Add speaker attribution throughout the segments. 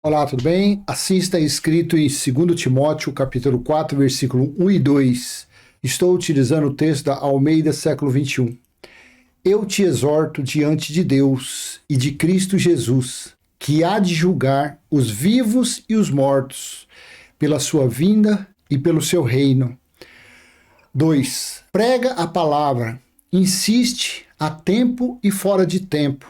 Speaker 1: Olá, tudo bem? Assim está escrito em 2 Timóteo, capítulo 4, versículo 1 e 2. Estou utilizando o texto da Almeida, século 21. Eu te exorto diante de Deus e de Cristo Jesus, que há de julgar os vivos e os mortos, pela sua vinda e pelo seu reino. 2. Prega a palavra, insiste a tempo e fora de tempo,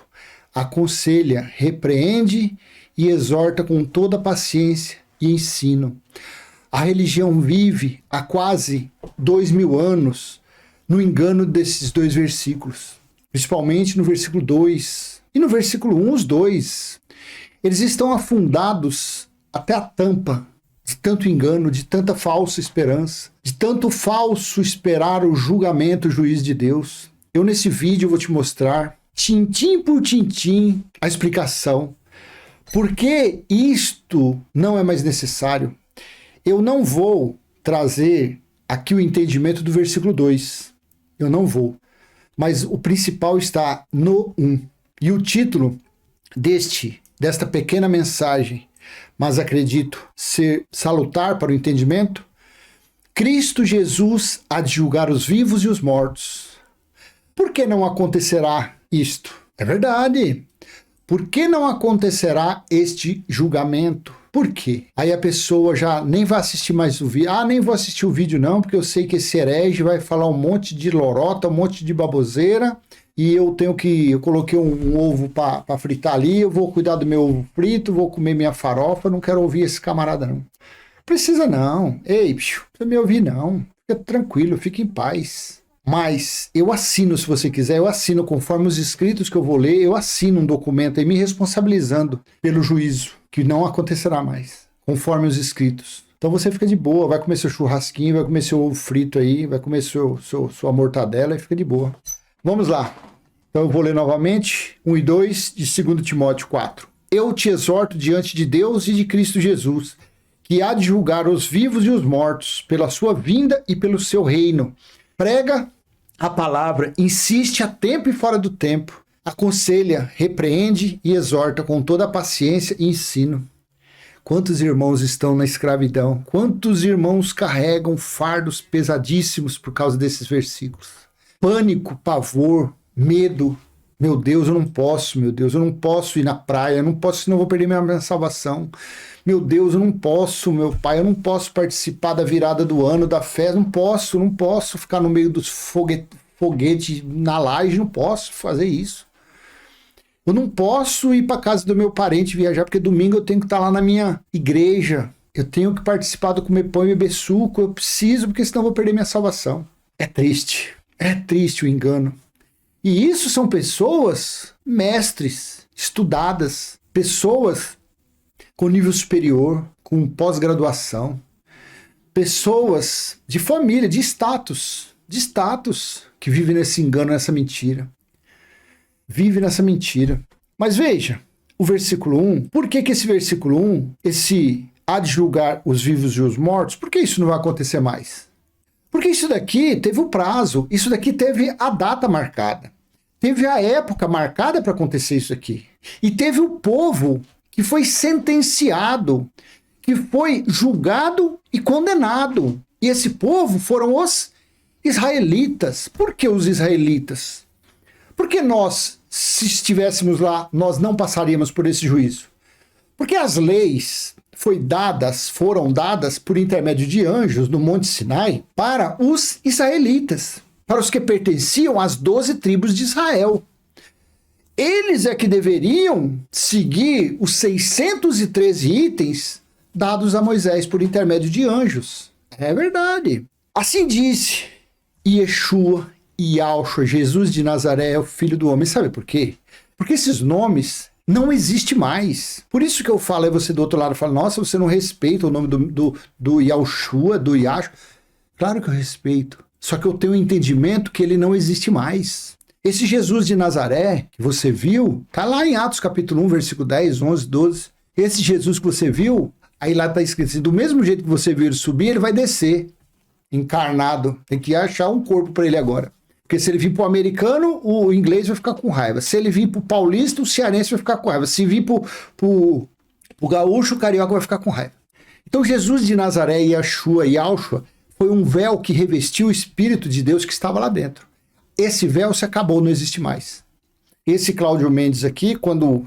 Speaker 1: aconselha, repreende e exorta com toda paciência e ensino. A religião vive há quase 2000 anos no engano desses dois versículos, principalmente no versículo 2 e no versículo 1, os dois. Eles estão afundados até a tampa de tanto engano, de tanta falsa esperança, de tanto falso esperar o julgamento, o juízo de Deus. Eu nesse vídeo vou te mostrar, tintim por tintim, a explicação. Por que isto não é mais necessário? Eu não vou trazer aqui o entendimento do versículo 2. Eu não vou. Mas o principal está no 1. E o título desta pequena mensagem, mas acredito ser salutar para o entendimento, Cristo Jesus há de julgar os vivos e os mortos. Por que não acontecerá isto? É verdade. Por que não acontecerá este julgamento? Por quê? Aí a pessoa já nem vai assistir mais o vídeo. Ah, nem vou assistir o vídeo não, porque eu sei que esse herege vai falar um monte de lorota, um monte de baboseira, e eu coloquei um ovo para fritar ali, eu vou cuidar do meu ovo frito, vou comer minha farofa, não quero ouvir esse camarada não. Precisa não. Ei, bicho, não precisa me ouvir não. Fica tranquilo, fica em paz. Mas eu assino, se você quiser, eu assino conforme os escritos que eu vou ler, eu assino um documento aí me responsabilizando pelo juízo, que não acontecerá mais, conforme os escritos. Então você fica de boa, vai comer seu churrasquinho, vai comer seu ovo frito aí, vai comer sua mortadela e fica de boa. Vamos lá. Então eu vou ler novamente 1 e 2 de 2 Timóteo 4. Eu te exorto diante de Deus e de Cristo Jesus, que há de julgar os vivos e os mortos, pela sua vinda e pelo seu reino. Prega a palavra, insiste a tempo e fora do tempo, aconselha, repreende e exorta com toda a paciência e ensino. Quantos irmãos estão na escravidão? Quantos irmãos carregam fardos pesadíssimos por causa desses versículos? Pânico, pavor, medo. Meu Deus, eu não posso, meu Deus, eu não posso ir na praia, eu não posso, senão eu vou perder minha salvação. Meu Deus, eu não posso, meu pai, eu não posso participar da virada do ano, da festa, não posso ficar no meio dos foguetes na laje, não posso fazer isso. Eu não posso ir para casa do meu parente viajar, porque domingo eu tenho que estar lá na minha igreja, eu tenho que participar do comer pão e beber suco, eu preciso, porque senão eu vou perder minha salvação. É triste o engano. E isso são pessoas mestres, estudadas, pessoas com nível superior, com pós-graduação, pessoas de família, de status, que vivem nesse engano, nessa mentira. Vive nessa mentira. Mas veja, o versículo 1, por que esse versículo 1, esse há de julgar os vivos e os mortos, por que isso não vai acontecer mais? Porque isso daqui teve o prazo, isso daqui teve a data marcada, teve a época marcada para acontecer isso aqui. E teve o povo que foi sentenciado, que foi julgado e condenado. E esse povo foram os israelitas. Por que os israelitas? Porque nós, se estivéssemos lá, nós não passaríamos por esse juízo. Porque as leis foram dadas por intermédio de anjos no Monte Sinai para os israelitas, para os que pertenciam às 12 tribos de Israel. Eles é que deveriam seguir os 613 itens dados a Moisés por intermédio de anjos. É verdade. Assim disse Yeshua, Yahshua, Jesus de Nazaré, o Filho do Homem. Sabe por quê? Porque esses nomes não existe mais. Por isso que eu falo, aí você do outro lado fala, nossa, você não respeita o nome do Yahushua, do Yahshua. Claro que eu respeito. Só que eu tenho um entendimento que ele não existe mais. Esse Jesus de Nazaré, que você viu, tá lá em Atos capítulo 1, versículo 10, 11, 12. Esse Jesus que você viu, aí lá tá escrito assim, do mesmo jeito que você viu ele subir, ele vai descer, encarnado. Tem que achar um corpo para ele agora. Porque se ele vir pro americano, o inglês vai ficar com raiva. Se ele vir pro paulista, o cearense vai ficar com raiva. Se vir pro O gaúcho, o carioca vai ficar com raiva. Então Jesus de Nazaré, Yeshua e Yahshua foi um véu que revestiu o Espírito de Deus que estava lá dentro. Esse véu se acabou, não existe mais. Esse Cláudio Mendes aqui, quando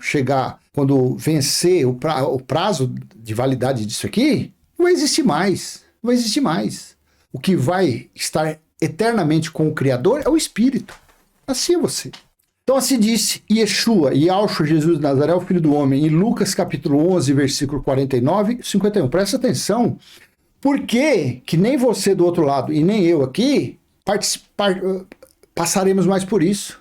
Speaker 1: vencer o prazo de validade disso aqui, não vai existir mais. Não vai existir mais. O que vai estar eternamente com o Criador é o Espírito. Assim é você. Então assim disse Yeshua, Yahshua, Jesus de Nazaré, o Filho do Homem, em Lucas capítulo 11, versículo 49 e 51. Presta atenção, porque que nem você do outro lado e nem eu aqui passaremos mais por isso.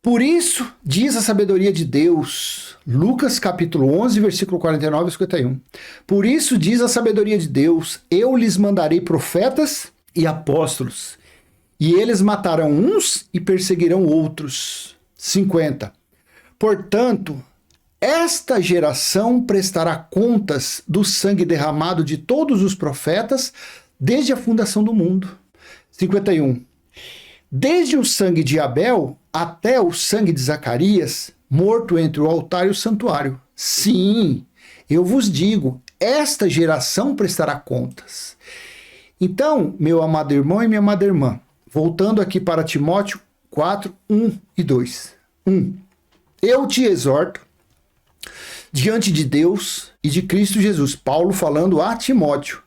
Speaker 1: Por isso, diz a sabedoria de Deus, Lucas capítulo 11, versículo 49 e 51. Por isso diz a sabedoria de Deus, eu lhes mandarei profetas e apóstolos, e eles matarão uns e perseguirão outros. 50. Portanto, esta geração prestará contas do sangue derramado de todos os profetas desde a fundação do mundo. 51. Desde o sangue de Abel até o sangue de Zacarias, morto entre o altar e o santuário. Sim, eu vos digo, esta geração prestará contas. Então, meu amado irmão e minha amada irmã, voltando aqui para Timóteo 4, 1 e 2. 1. Eu te exorto, diante de Deus e de Cristo Jesus, Paulo falando a Timóteo,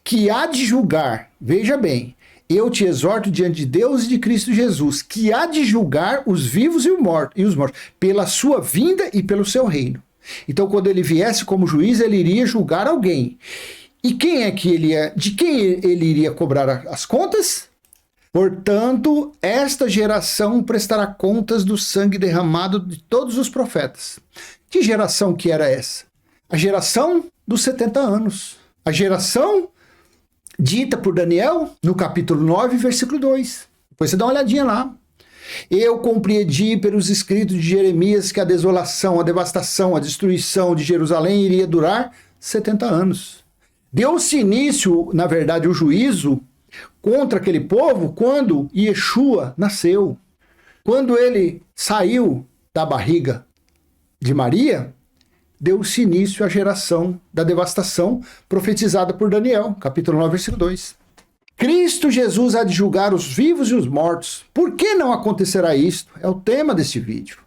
Speaker 1: que há de julgar, veja bem, eu te exorto diante de Deus e de Cristo Jesus, que há de julgar os vivos e os mortos, pela sua vinda e pelo seu reino. Então, quando ele viesse como juiz, ele iria julgar alguém. E quem é que de quem ele iria cobrar as contas? Portanto, esta geração prestará contas do sangue derramado de todos os profetas. Que geração que era essa? A geração dos 70 anos. A geração dita por Daniel no capítulo 9, versículo 2. Depois você dá uma olhadinha lá. Eu compreendi pelos escritos de Jeremias que a desolação, a devastação, a destruição de Jerusalém iria durar 70 anos. Deu-se início, na verdade, o juízo contra aquele povo quando Yeshua nasceu. Quando ele saiu da barriga de Maria, deu-se início à geração da devastação profetizada por Daniel, capítulo 9, versículo 2. Cristo Jesus há de julgar os vivos e os mortos. Por que não acontecerá isto? É o tema deste vídeo.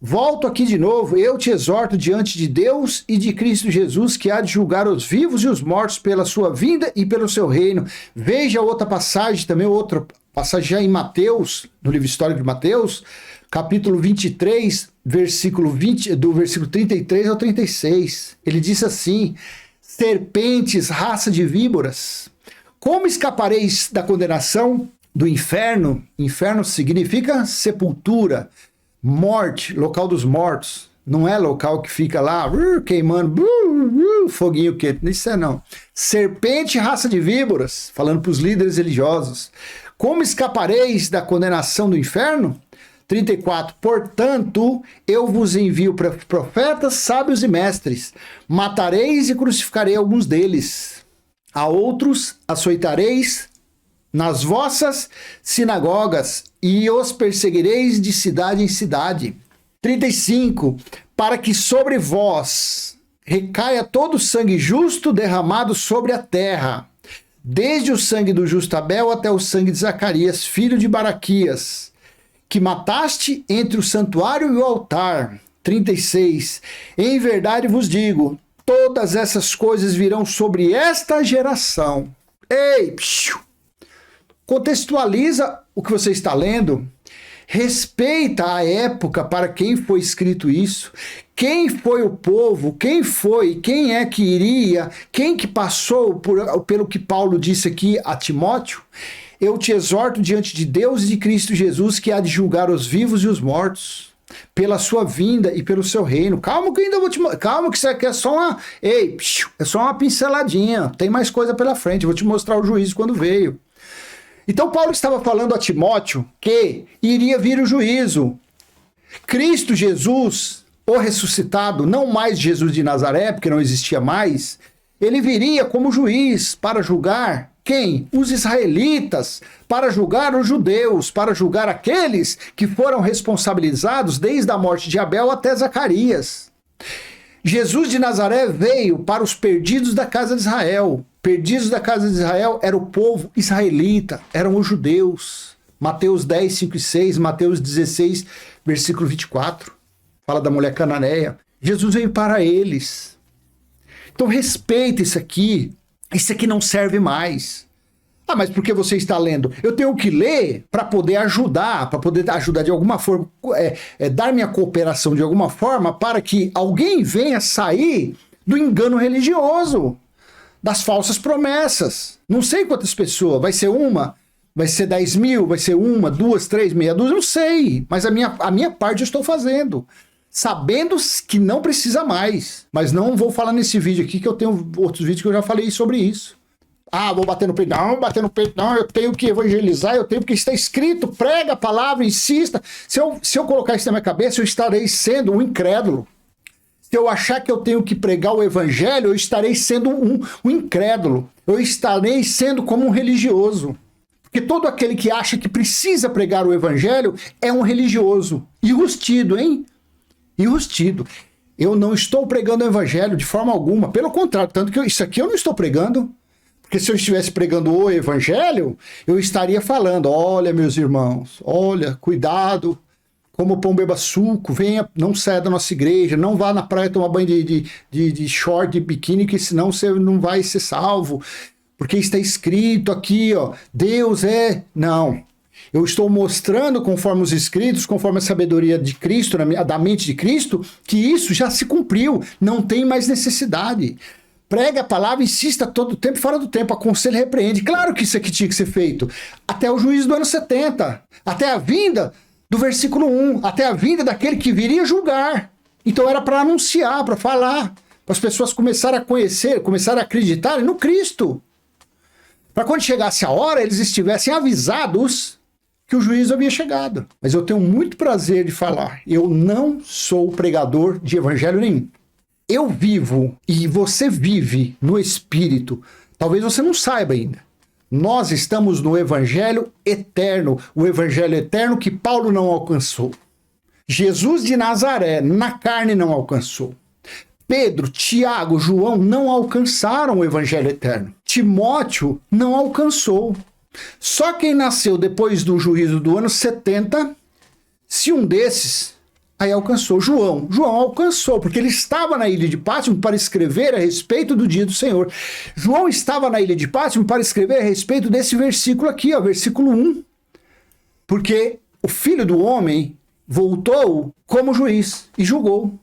Speaker 1: Volto aqui de novo, eu te exorto diante de Deus e de Cristo Jesus, que há de julgar os vivos e os mortos pela sua vinda e pelo seu reino. Veja outra passagem, também outra passagem já em Mateus, no livro histórico de Mateus, capítulo 23, do versículo 33 ao 36. Ele disse assim: serpentes, raça de víboras, como escapareis da condenação do inferno? Inferno significa sepultura, morte, local dos mortos. Não é local que fica lá queimando, foguinho que isso é não. Serpente, raça de víboras, falando para os líderes religiosos. Como escapareis da condenação do inferno? 34. Portanto, eu vos envio profetas, sábios e mestres. Matareis e crucificarei alguns deles. A outros açoitareis nas vossas sinagogas e os perseguireis de cidade em cidade. 35. Para que sobre vós recaia todo o sangue justo derramado sobre a terra, desde o sangue do justo Abel até o sangue de Zacarias, filho de Baraquias, que mataste entre o santuário e o altar. 36. Em verdade vos digo, todas essas coisas virão sobre esta geração. Ei, contextualiza o que você está lendo. Respeita a época para quem foi escrito isso. Quem foi o povo? Quem foi? Quem é que iria? Quem que passou pelo que Paulo disse aqui a Timóteo? Eu te exorto diante de Deus e de Cristo Jesus, que há de julgar os vivos e os mortos pela sua vinda e pelo seu reino. Calma que eu ainda vou te... Calma que isso aqui é só uma... Ei, é só uma pinceladinha. Tem mais coisa pela frente. Eu vou te mostrar o juízo quando veio. Então Paulo estava falando a Timóteo que iria vir o juízo. Cristo Jesus, o ressuscitado, não mais Jesus de Nazaré, porque não existia mais, ele viria como juiz para julgar quem? Os israelitas, para julgar os judeus, para julgar aqueles que foram responsabilizados desde a morte de Abel até Zacarias. Jesus de Nazaré veio para os perdidos da casa de Israel. Perdidos da casa de Israel era o povo israelita, eram os judeus. Mateus 10, 5 e 6, Mateus 16, versículo 24. Fala da mulher cananeia. Jesus veio para eles. Então respeita isso aqui. Isso aqui não serve mais. Ah, mas por que você está lendo? Eu tenho que ler para poder ajudar de alguma forma, dar minha cooperação de alguma forma para que alguém venha sair do engano religioso, das falsas promessas. Não sei quantas pessoas, vai ser uma, vai ser 10 mil, vai ser uma, duas, três, meia dúzia, não sei, mas a minha parte eu estou fazendo, sabendo que não precisa mais, mas não vou falar nesse vídeo aqui, que eu tenho outros vídeos que eu já falei sobre isso. Ah, vou bater no peito. Não, bater no peito não, eu tenho que evangelizar, eu tenho que está escrito, prega a palavra, insista. Se eu colocar isso na minha cabeça, eu estarei sendo um incrédulo. Se eu achar que eu tenho que pregar o evangelho, eu estarei sendo um incrédulo. Eu estarei sendo como um religioso. Porque todo aquele que acha que precisa pregar o evangelho é um religioso. Enrustido, hein? Enrustido. Eu não estou pregando o evangelho de forma alguma. Pelo contrário, tanto que isso aqui eu não estou pregando. Porque se eu estivesse pregando o evangelho, eu estaria falando, olha, meus irmãos, olha, cuidado, como o pão beba suco, venha, não saia da nossa igreja, não vá na praia tomar banho de short, de biquíni, que senão você não vai ser salvo. Porque está escrito aqui, ó, Deus é... Não, eu estou mostrando, conforme os escritos, conforme a sabedoria de Cristo, da mente de Cristo, que isso já se cumpriu, não tem mais necessidade. Prega a palavra, insista todo o tempo, fora do tempo, aconselha e repreende. Claro que isso aqui tinha que ser feito. Até o juízo do ano 70. Até a vinda do versículo 1. Até a vinda daquele que viria julgar. Então era para anunciar, para falar. Para as pessoas começarem a conhecer, começarem a acreditar no Cristo. Para quando chegasse a hora, eles estivessem avisados que o juízo havia chegado. Mas eu tenho muito prazer de falar. Eu não sou pregador de evangelho nenhum. Eu vivo e você vive no Espírito. Talvez você não saiba ainda. Nós estamos no Evangelho eterno. O Evangelho eterno que Paulo não alcançou. Jesus de Nazaré, na carne, não alcançou. Pedro, Tiago, João não alcançaram o Evangelho eterno. Timóteo não alcançou. Só quem nasceu depois do juízo do ano 70, se um desses... Aí alcançou. João alcançou, porque ele estava na ilha de Pátimo para escrever a respeito do dia do Senhor. João estava na ilha de Pátimo para escrever a respeito desse versículo aqui, ó, versículo 1. Porque o Filho do Homem voltou como juiz e julgou.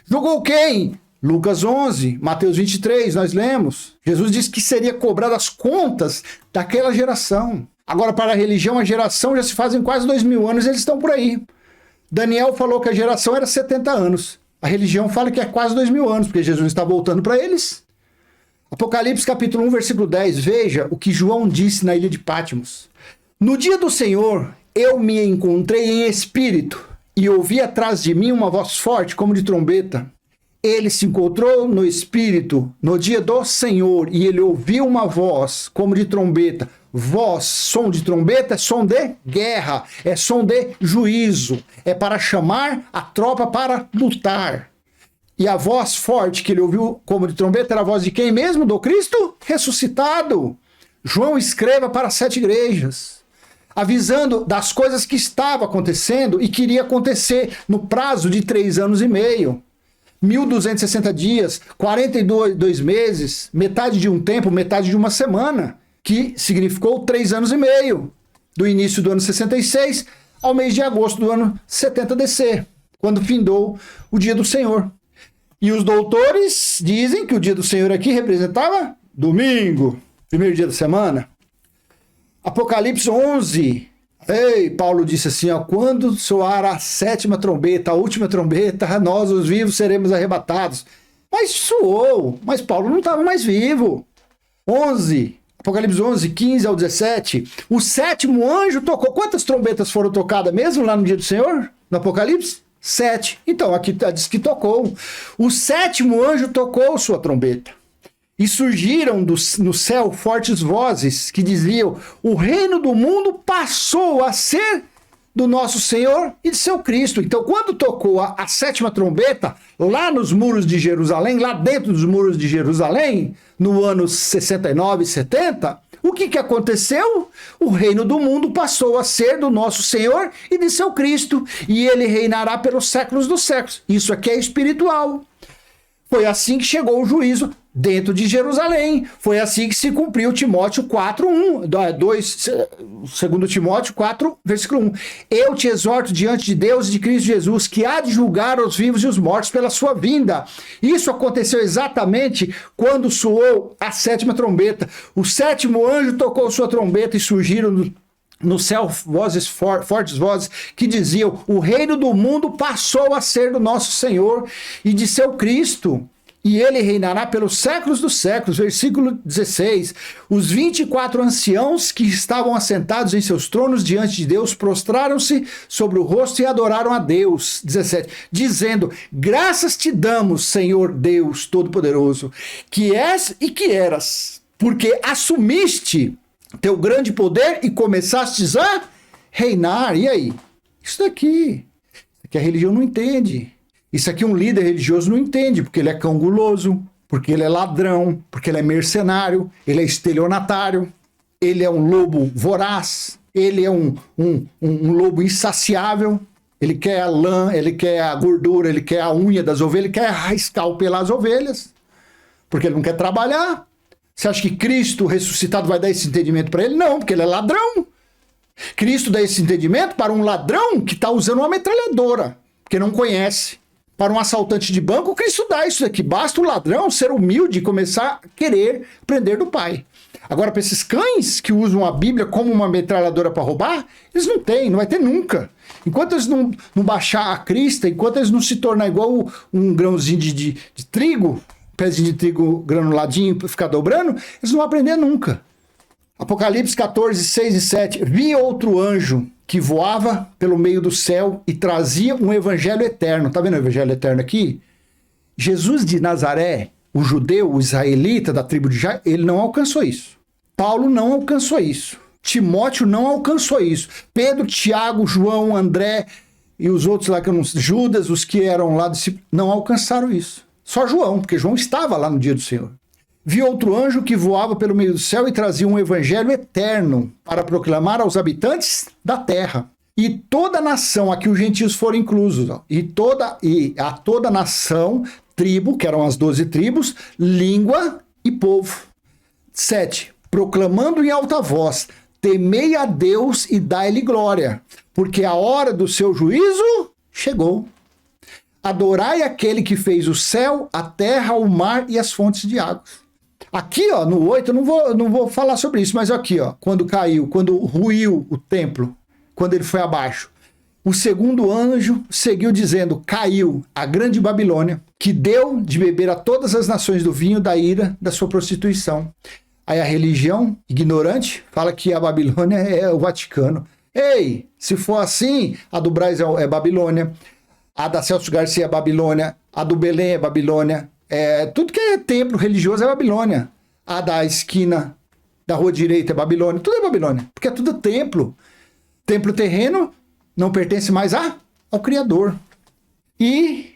Speaker 1: Julgou quem? Lucas 11, Mateus 23, nós lemos. Jesus disse que seria cobrado as contas daquela geração. Agora, para a religião, a geração já se fazem quase 2000 anos e eles estão por aí. Daniel falou que a geração era 70 anos. A religião fala que é quase 2000 anos, porque Jesus está voltando para eles. Apocalipse capítulo 1, versículo 10. Veja o que João disse na ilha de Patmos. No dia do Senhor, eu me encontrei em espírito e ouvi atrás de mim uma voz forte como de trombeta. Ele se encontrou no espírito no dia do Senhor e ele ouviu uma voz como de trombeta. Voz, som de trombeta, é som de guerra, é som de juízo, é para chamar a tropa para lutar. E a voz forte que ele ouviu como de trombeta era a voz de quem mesmo? Do Cristo ressuscitado. João escreva para 7 igrejas, avisando das coisas que estavam acontecendo e que iria acontecer no prazo de 3 anos e meio. 1260 dias, 42 meses, metade de um tempo, metade de uma semana, que significou 3 anos e meio, do início do ano 66 ao mês de agosto do ano 70 DC, quando findou o dia do Senhor. E os doutores dizem que o dia do Senhor aqui representava domingo, primeiro dia da semana. Apocalipse 11, Paulo disse assim, ó, quando soar a 7ª trombeta, a última trombeta, nós os vivos seremos arrebatados. Mas soou, mas Paulo não estava mais vivo. 11, Apocalipse 11, 15 ao 17, o 7º anjo tocou. Quantas trombetas foram tocadas mesmo lá no dia do Senhor? No Apocalipse? 7. Então, aqui diz que tocou. O 7º anjo tocou sua trombeta. E surgiram no céu fortes vozes que diziam, o reino do mundo passou a ser do nosso Senhor e de seu Cristo. Então, quando tocou a sétima trombeta, lá nos muros de Jerusalém, lá dentro dos muros de Jerusalém, no ano 69, 70, o que aconteceu? O reino do mundo passou a ser do nosso Senhor e de seu Cristo, e ele reinará pelos séculos dos séculos. Isso aqui é espiritual. Foi assim que chegou o juízo dentro de Jerusalém. Foi assim que se cumpriu Timóteo 4:1, 2 Timóteo 4, versículo 1. Eu te exorto diante de Deus e de Cristo Jesus, que há de julgar os vivos e os mortos pela sua vinda. Isso aconteceu exatamente quando soou a sétima trombeta. O sétimo anjo tocou sua trombeta e surgiram no céu vozes fortes vozes que diziam: o reino do mundo passou a ser do nosso Senhor e de seu Cristo, e ele reinará pelos séculos dos séculos. Versículo 16. Os 24 anciãos que estavam assentados em seus tronos diante de Deus prostraram-se sobre o rosto e adoraram a Deus. 17. Dizendo: graças te damos, Senhor Deus Todo-Poderoso, que és e que eras, porque assumiste teu grande poder e começastes a reinar. E aí? Isso daqui a religião não entende. Isso aqui um líder religioso não entende, porque ele é cão guloso, porque ele é ladrão, porque ele é mercenário, ele é estelionatário, ele é um lobo voraz, ele é um lobo insaciável, ele quer a lã, ele quer a gordura, ele quer a unha das ovelhas, ele quer arriscar o pelas ovelhas, porque ele não quer trabalhar. Você acha que Cristo ressuscitado vai dar esse entendimento para ele? Não, porque ele é ladrão. Cristo dá esse entendimento para um ladrão que está usando uma metralhadora, porque não conhece. Para um assaltante de banco, Cristo dá isso daqui. Basta o ladrão ser humilde e começar a querer aprender do Pai. Agora, para esses cães que usam a Bíblia como uma metralhadora para roubar, eles não têm, não vai ter nunca. Enquanto eles não baixar a crista, enquanto eles não se tornar igual um grãozinho de trigo, pezinho de trigo granuladinho para ficar dobrando, eles não vão aprender nunca. Apocalipse 14, 6 e 7. Vi outro anjo que voava pelo meio do céu e trazia um evangelho eterno. Tá vendo o evangelho eterno aqui? Jesus de Nazaré, o judeu, o israelita da tribo de Jacó, ele não alcançou isso. Paulo não alcançou isso. Timóteo não alcançou isso. Pedro, Tiago, João, André e os outros lá, Judas, os que eram lá, não alcançaram isso. Só João, porque João estava lá no dia do Senhor. Vi outro anjo que voava pelo meio do céu e trazia um evangelho eterno para proclamar aos habitantes da terra. E toda nação, aqui os gentios foram inclusos, e a toda nação, tribo, que eram as 12 tribos, língua e povo. 7. Proclamando em alta voz: temei a Deus e dai-lhe glória, porque a hora do seu juízo chegou. Adorai aquele que fez o céu, a terra, o mar e as fontes de águas. Aqui, ó, no 8, eu não vou falar sobre isso, mas aqui, ó, quando ruiu o templo, quando ele foi abaixo, o segundo anjo seguiu dizendo: caiu a grande Babilônia, que deu de beber a todas as nações do vinho da ira da sua prostituição. Aí a religião ignorante fala que a Babilônia é o Vaticano. Ei, se for assim, a do Braz é Babilônia, a da Celso Garcia é Babilônia, a do Belém é Babilônia, tudo que é templo religioso é Babilônia. A da esquina da rua direita é Babilônia, tudo é Babilônia, porque é tudo templo. Templo terreno não pertence mais ao Criador. E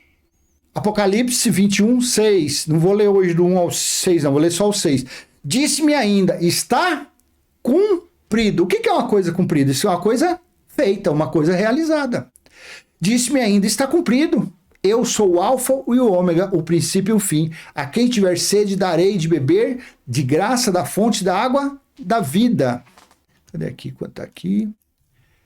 Speaker 1: Apocalipse 21, 6, não vou ler hoje do 1 ao 6, não, vou ler só o 6. Disse-me ainda: está cumprido. O que é uma coisa cumprida? Isso é uma coisa feita, uma coisa realizada. Disse-me ainda: está cumprido. Eu sou o alfa e o ômega, o princípio e o fim. A quem tiver sede darei de beber de graça da fonte da água da vida. Cadê aqui? Quanto tá aqui?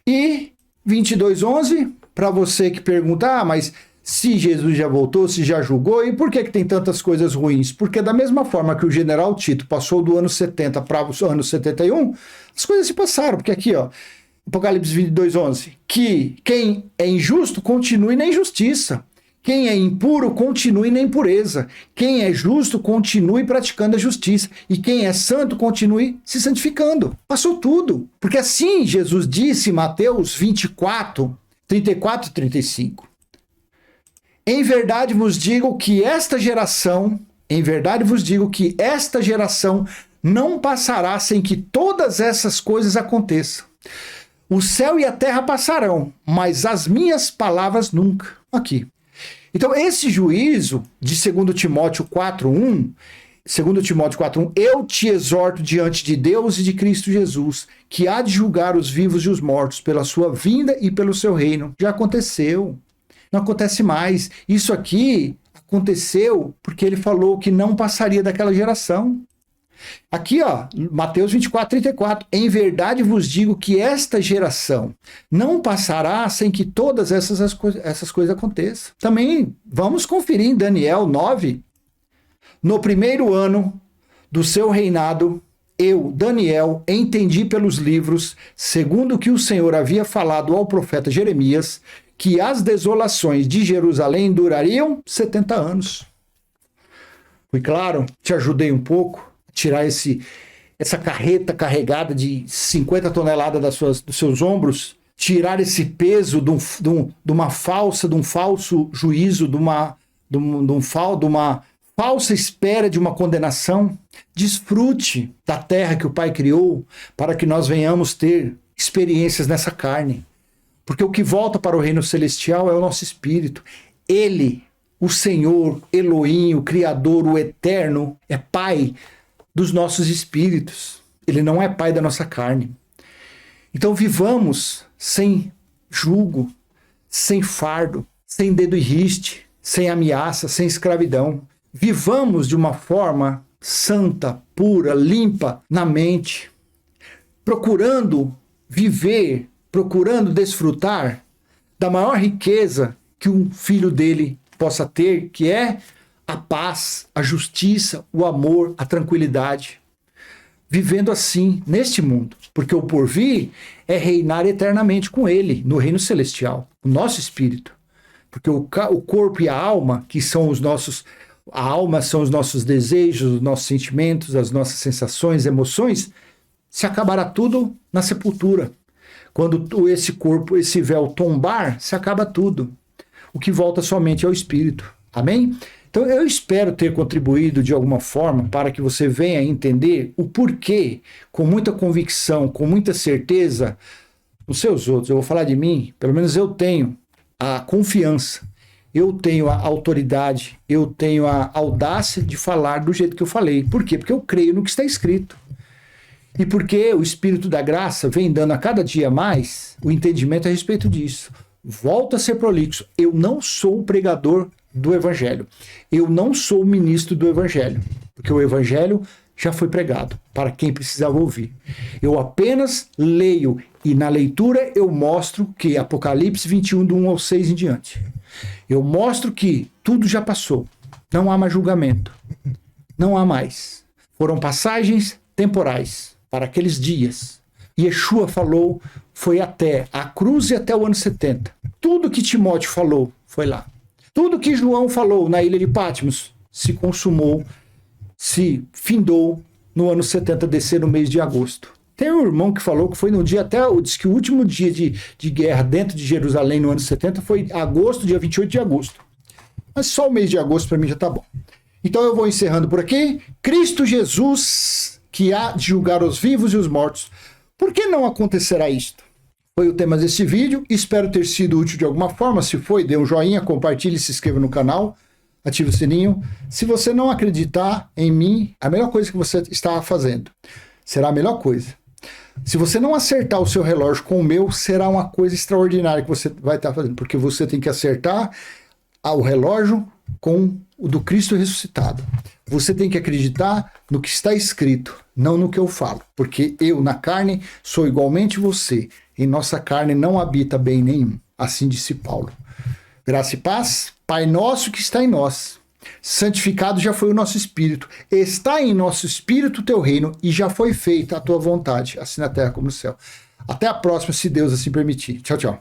Speaker 1: E 22:11, para você que pergunta: mas se Jesus já voltou, se já julgou, e por que tem tantas coisas ruins? Porque da mesma forma que o general Tito passou do ano 70 para o ano 71, as coisas se passaram, porque aqui, ó, Apocalipse 22:11, que quem é injusto continue na injustiça. Quem é impuro, continue na impureza. Quem é justo, continue praticando a justiça. E quem é santo, continue se santificando. Passou tudo. Porque assim Jesus disse em Mateus 24, 34 e 35. Em verdade vos digo que esta geração não passará sem que todas essas coisas aconteçam. O céu e a terra passarão, mas as minhas palavras nunca. Aqui. Então, esse juízo de 2 Timóteo 4:1, 2 Timóteo 4:1, eu te exorto diante de Deus e de Cristo Jesus, que há de julgar os vivos e os mortos pela sua vinda e pelo seu reino. Já aconteceu. Não acontece mais. Isso aqui aconteceu porque ele falou que não passaria daquela geração. Aqui, ó, Mateus 24:34. Em verdade vos digo que esta geração não passará sem que todas essas coisas aconteçam. Também vamos conferir em Daniel 9. No primeiro ano do seu reinado, eu, Daniel, entendi pelos livros, segundo o que o Senhor havia falado ao profeta Jeremias, que as desolações de Jerusalém durariam 70 anos. Fui claro? Te ajudei um pouco a tirar essa carreta carregada de 50 toneladas dos seus ombros, tirar esse peso de um falso juízo, de uma falsa espera de uma condenação. Desfrute da terra que o Pai criou para que nós venhamos ter experiências nessa carne. Porque o que volta para o reino celestial é o nosso espírito. Ele, o Senhor, Elohim, o Criador, o Eterno, é Pai dos nossos espíritos. Ele não é Pai da nossa carne. Então vivamos sem julgo, sem fardo, sem dedo e riste, sem ameaça, sem escravidão. Vivamos de uma forma santa, pura, limpa na mente, procurando viver, procurando desfrutar da maior riqueza que um filho dele possa ter, que é a paz, a justiça, o amor, a tranquilidade. Vivendo assim neste mundo, porque o porvir é reinar eternamente com ele, no reino celestial, o nosso espírito. Porque o corpo e a alma, que são os nossos... A alma são os nossos desejos, os nossos sentimentos, as nossas sensações, emoções, se acabará tudo na sepultura. Quando esse corpo, esse véu tombar, se acaba tudo. O que volta somente é o espírito. Amém? Então eu espero ter contribuído de alguma forma para que você venha entender o porquê, com muita convicção, com muita certeza, os seus outros. Eu vou falar de mim, pelo menos eu tenho a confiança, eu tenho a autoridade, eu tenho a audácia de falar do jeito que eu falei. Por quê? Porque eu creio no que está escrito. E porque o Espírito da Graça vem dando a cada dia mais o entendimento a respeito disso. Volto a ser prolixo. Eu não sou o pregador do Evangelho. Eu não sou o ministro do Evangelho. Porque o Evangelho já foi pregado para quem precisava ouvir. Eu apenas leio e na leitura eu mostro que Apocalipse 21, do 1 ao 6 em diante. Eu mostro que tudo já passou. Não há mais julgamento. Não há mais. Foram passagens temporais para aqueles dias. Yeshua falou, foi até a cruz e até o ano 70. Tudo que Timóteo falou foi lá. Tudo que João falou na ilha de Patmos se consumou, se findou no ano 70, descer no mês de agosto. Tem um irmão que falou que foi no dia até, diz que o último dia de guerra dentro de Jerusalém no ano 70 foi agosto, dia 28 de agosto. Mas só o mês de agosto para mim já tá bom. Então eu vou encerrando por aqui. Cristo Jesus, que há de julgar os vivos e os mortos. Por que não acontecerá isto? Foi o tema desse vídeo. Espero ter sido útil de alguma forma. Se foi, dê um joinha, compartilhe, se inscreva no canal, ative o sininho. Se você não acreditar em mim, a melhor coisa que você está fazendo será a melhor coisa. Se você não acertar o seu relógio com o meu, será uma coisa extraordinária que você vai estar fazendo, porque você tem que acertar o relógio com o do Cristo ressuscitado. Você tem que acreditar no que está escrito, não no que eu falo, porque eu, na carne, sou igualmente você. Em nossa carne não habita bem nenhum. Assim disse Paulo. Graça e paz, Pai nosso que está em nós. Santificado já foi o nosso espírito. Está em nosso espírito o teu reino e já foi feita a tua vontade, assim na terra como no céu. Até a próxima, se Deus assim permitir. Tchau, tchau.